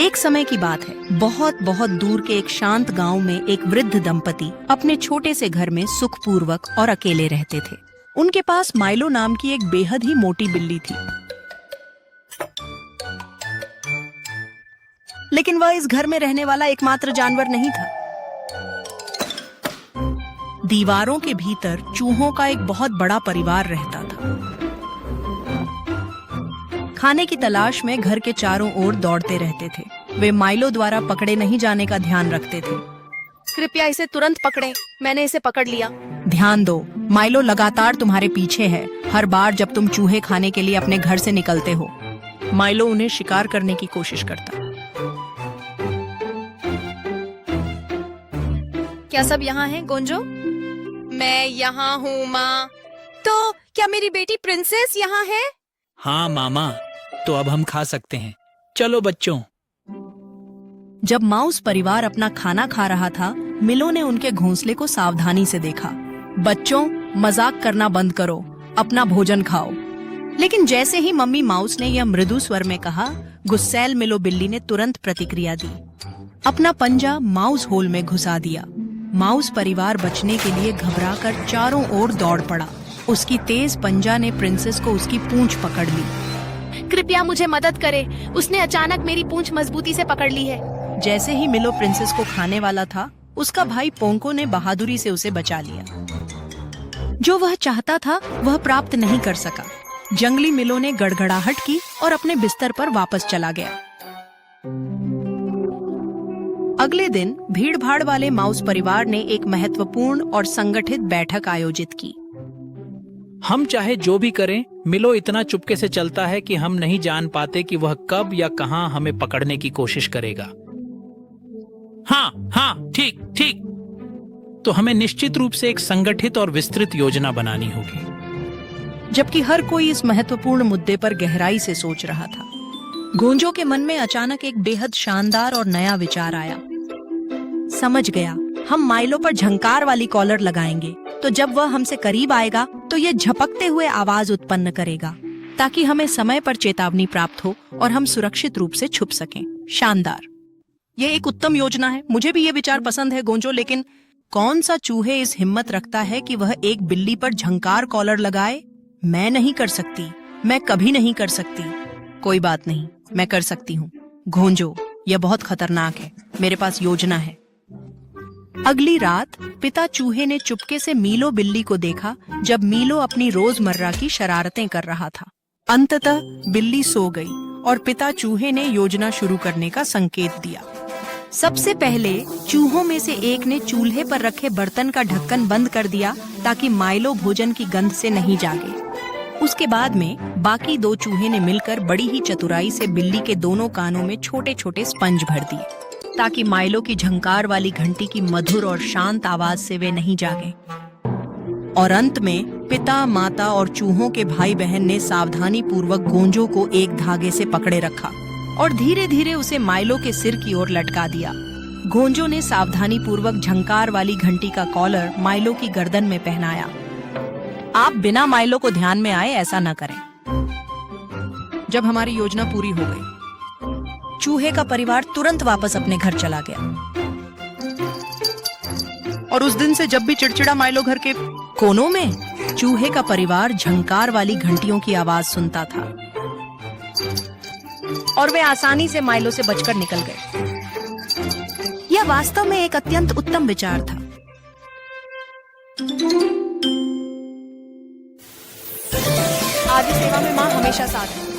एक समय की बात है, बहुत बहुत दूर के एक शांत गांव में एक वृद्ध दंपति अपने छोटे से घर में सुखपूर्वक और अकेले रहते थे। उनके पास माइलो नाम की एक बेहद ही मोटी बिल्ली थी, लेकिन वह इस घर में रहने वाला एकमात्र जानवर नहीं था। दीवारों के भीतर चूहों का एक बहुत बड़ा परिवार रहता था। खाने की तलाश में घर के चारों ओर दौड़ते रहते थे। वे माइलो द्वारा पकड़े नहीं जाने का ध्यान रखते थे। कृपया इसे तुरंत पकड़ें, मैंने इसे पकड़ लिया। ध्यान दो, माइलो लगातार तुम्हारे पीछे है, हर बार जब तुम चूहे खाने के लिए अपने घर से निकलते हो। माइलो उन्हें शिकार करने की कोशिश करता। क्या सब यहाँ हैं, गोंजो? मैं यहाँ हूँ माँ। तो क्या मेरी बेटी प्रिंसेस यहाँ है? हाँ मामा, तो अब हम खा सकते हैं। चलो बच्चों। जब माउस परिवार अपना खाना खा रहा था, मिलो ने उनके घोंसले को सावधानी से देखा। बच्चों, मजाक करना बंद करो, अपना भोजन खाओ। लेकिन जैसे ही मम्मी माउस ने यह मृदु स्वर में कहा, गुस्सैल मिलो बिल्ली ने तुरंत प्रतिक्रिया दी। अपना पंजा माउस होल में घुसा दिया। माउस परिवार बचने के लिए घबराकर चारों ओर दौड़ पड़ा। उसकी तेज पंजा ने प्रिंसेस को उसकी पूंछ पकड़ ली। कृपया मुझे मदद करें, उसने अचानक मेरी पूंछ मजबूती से पकड़ ली है। जैसे ही मिलो प्रिंसेस को खाने वाला था, उसका भाई पोंको ने बहादुरी से उसे बचा लिया। जो वह चाहता था वह प्राप्त नहीं कर सका। जंगली मिलो ने गड़गड़ाहट की और अपने बिस्तर पर वापस चला गया। अगले दिन भीड़-भाड़ वाले माउस परिवार ने एक महत्वपूर्ण और संगठित बैठक आयोजित की। हम चाहे जो भी करें, मिलो इतना चुपके से चलता है कि हम नहीं जान पाते कि वह कब या कहां हमें पकड़ने की कोशिश करेगा। हाँ, ठीक ठीक। तो हमें निश्चित रूप से एक संगठित और विस्तृत योजना बनानी होगी। जबकि हर कोई इस महत्वपूर्ण मुद्दे पर गहराई से सोच रहा था, गोंजो के मन में अचानक एक बेहद शानदार और नया विचार आया। समझ गया, हम माइलो पर झंकार वाली कॉलर लगाएंगे, तो जब वह हमसे करीब आएगा तो ये झपकते हुए आवाज उत्पन्न करेगा, ताकि हमें समय पर चेतावनी प्राप्त हो और हम सुरक्षित रूप से छुप सकें। शानदार, ये एक उत्तम योजना है। मुझे भी ये विचार पसंद है गोंजो, लेकिन कौन सा चूहे इस हिम्मत रखता है कि वह एक बिल्ली पर झंकार कॉलर लगाए? मैं नहीं कर सकती, मैं कभी नहीं कर सकती। कोई बात नहीं, मैं कर सकती हूँ। गोंजो, यह बहुत खतरनाक है, मेरे पास योजना है। अगली रात पिता चूहे ने चुपके से मीलो बिल्ली को देखा, जब मीलो अपनी रोजमर्रा की शरारतें कर रहा था। अंततः बिल्ली सो गई और पिता चूहे ने योजना शुरू करने का संकेत दिया। सबसे पहले चूहों में से एक ने चूल्हे पर रखे बर्तन का ढक्कन बंद कर दिया, ताकि माइलो भोजन की गंध से नहीं जागे। उसके बाद में बाकी दो चूहे ने मिलकर बड़ी ही चतुराई से बिल्ली के दोनों कानों में छोटे छोटे स्पंज भर दिए, ताकि माइलो की झंकार वाली घंटी की मधुर और शांत आवाज से वे नहीं जागे। और अंत में पिता, माता और चूहों के भाई बहन ने सावधानी पूर्वक गोंजो को एक धागे से पकड़े रखा और धीरे धीरे उसे माइलो के सिर की ओर लटका दिया। गोंजो ने सावधानी पूर्वक झंकार वाली घंटी का कॉलर माइलो की गर्दन में पहनाया। आप बिना माइलो को ध्यान में आए ऐसा न करें। जब हमारी योजना पूरी हो गई, चूहे का परिवार तुरंत वापस अपने घर चला गया। और उस दिन से जब भी चिड़चिड़ा माइलो घर के कोनों में, चूहे का परिवार झंकार वाली घंटियों की आवाज सुनता था और वे आसानी से माइलो से बचकर निकल गए। यह वास्तव में एक अत्यंत उत्तम विचार था। आदि सेवा में माँ हमेशा साथ है।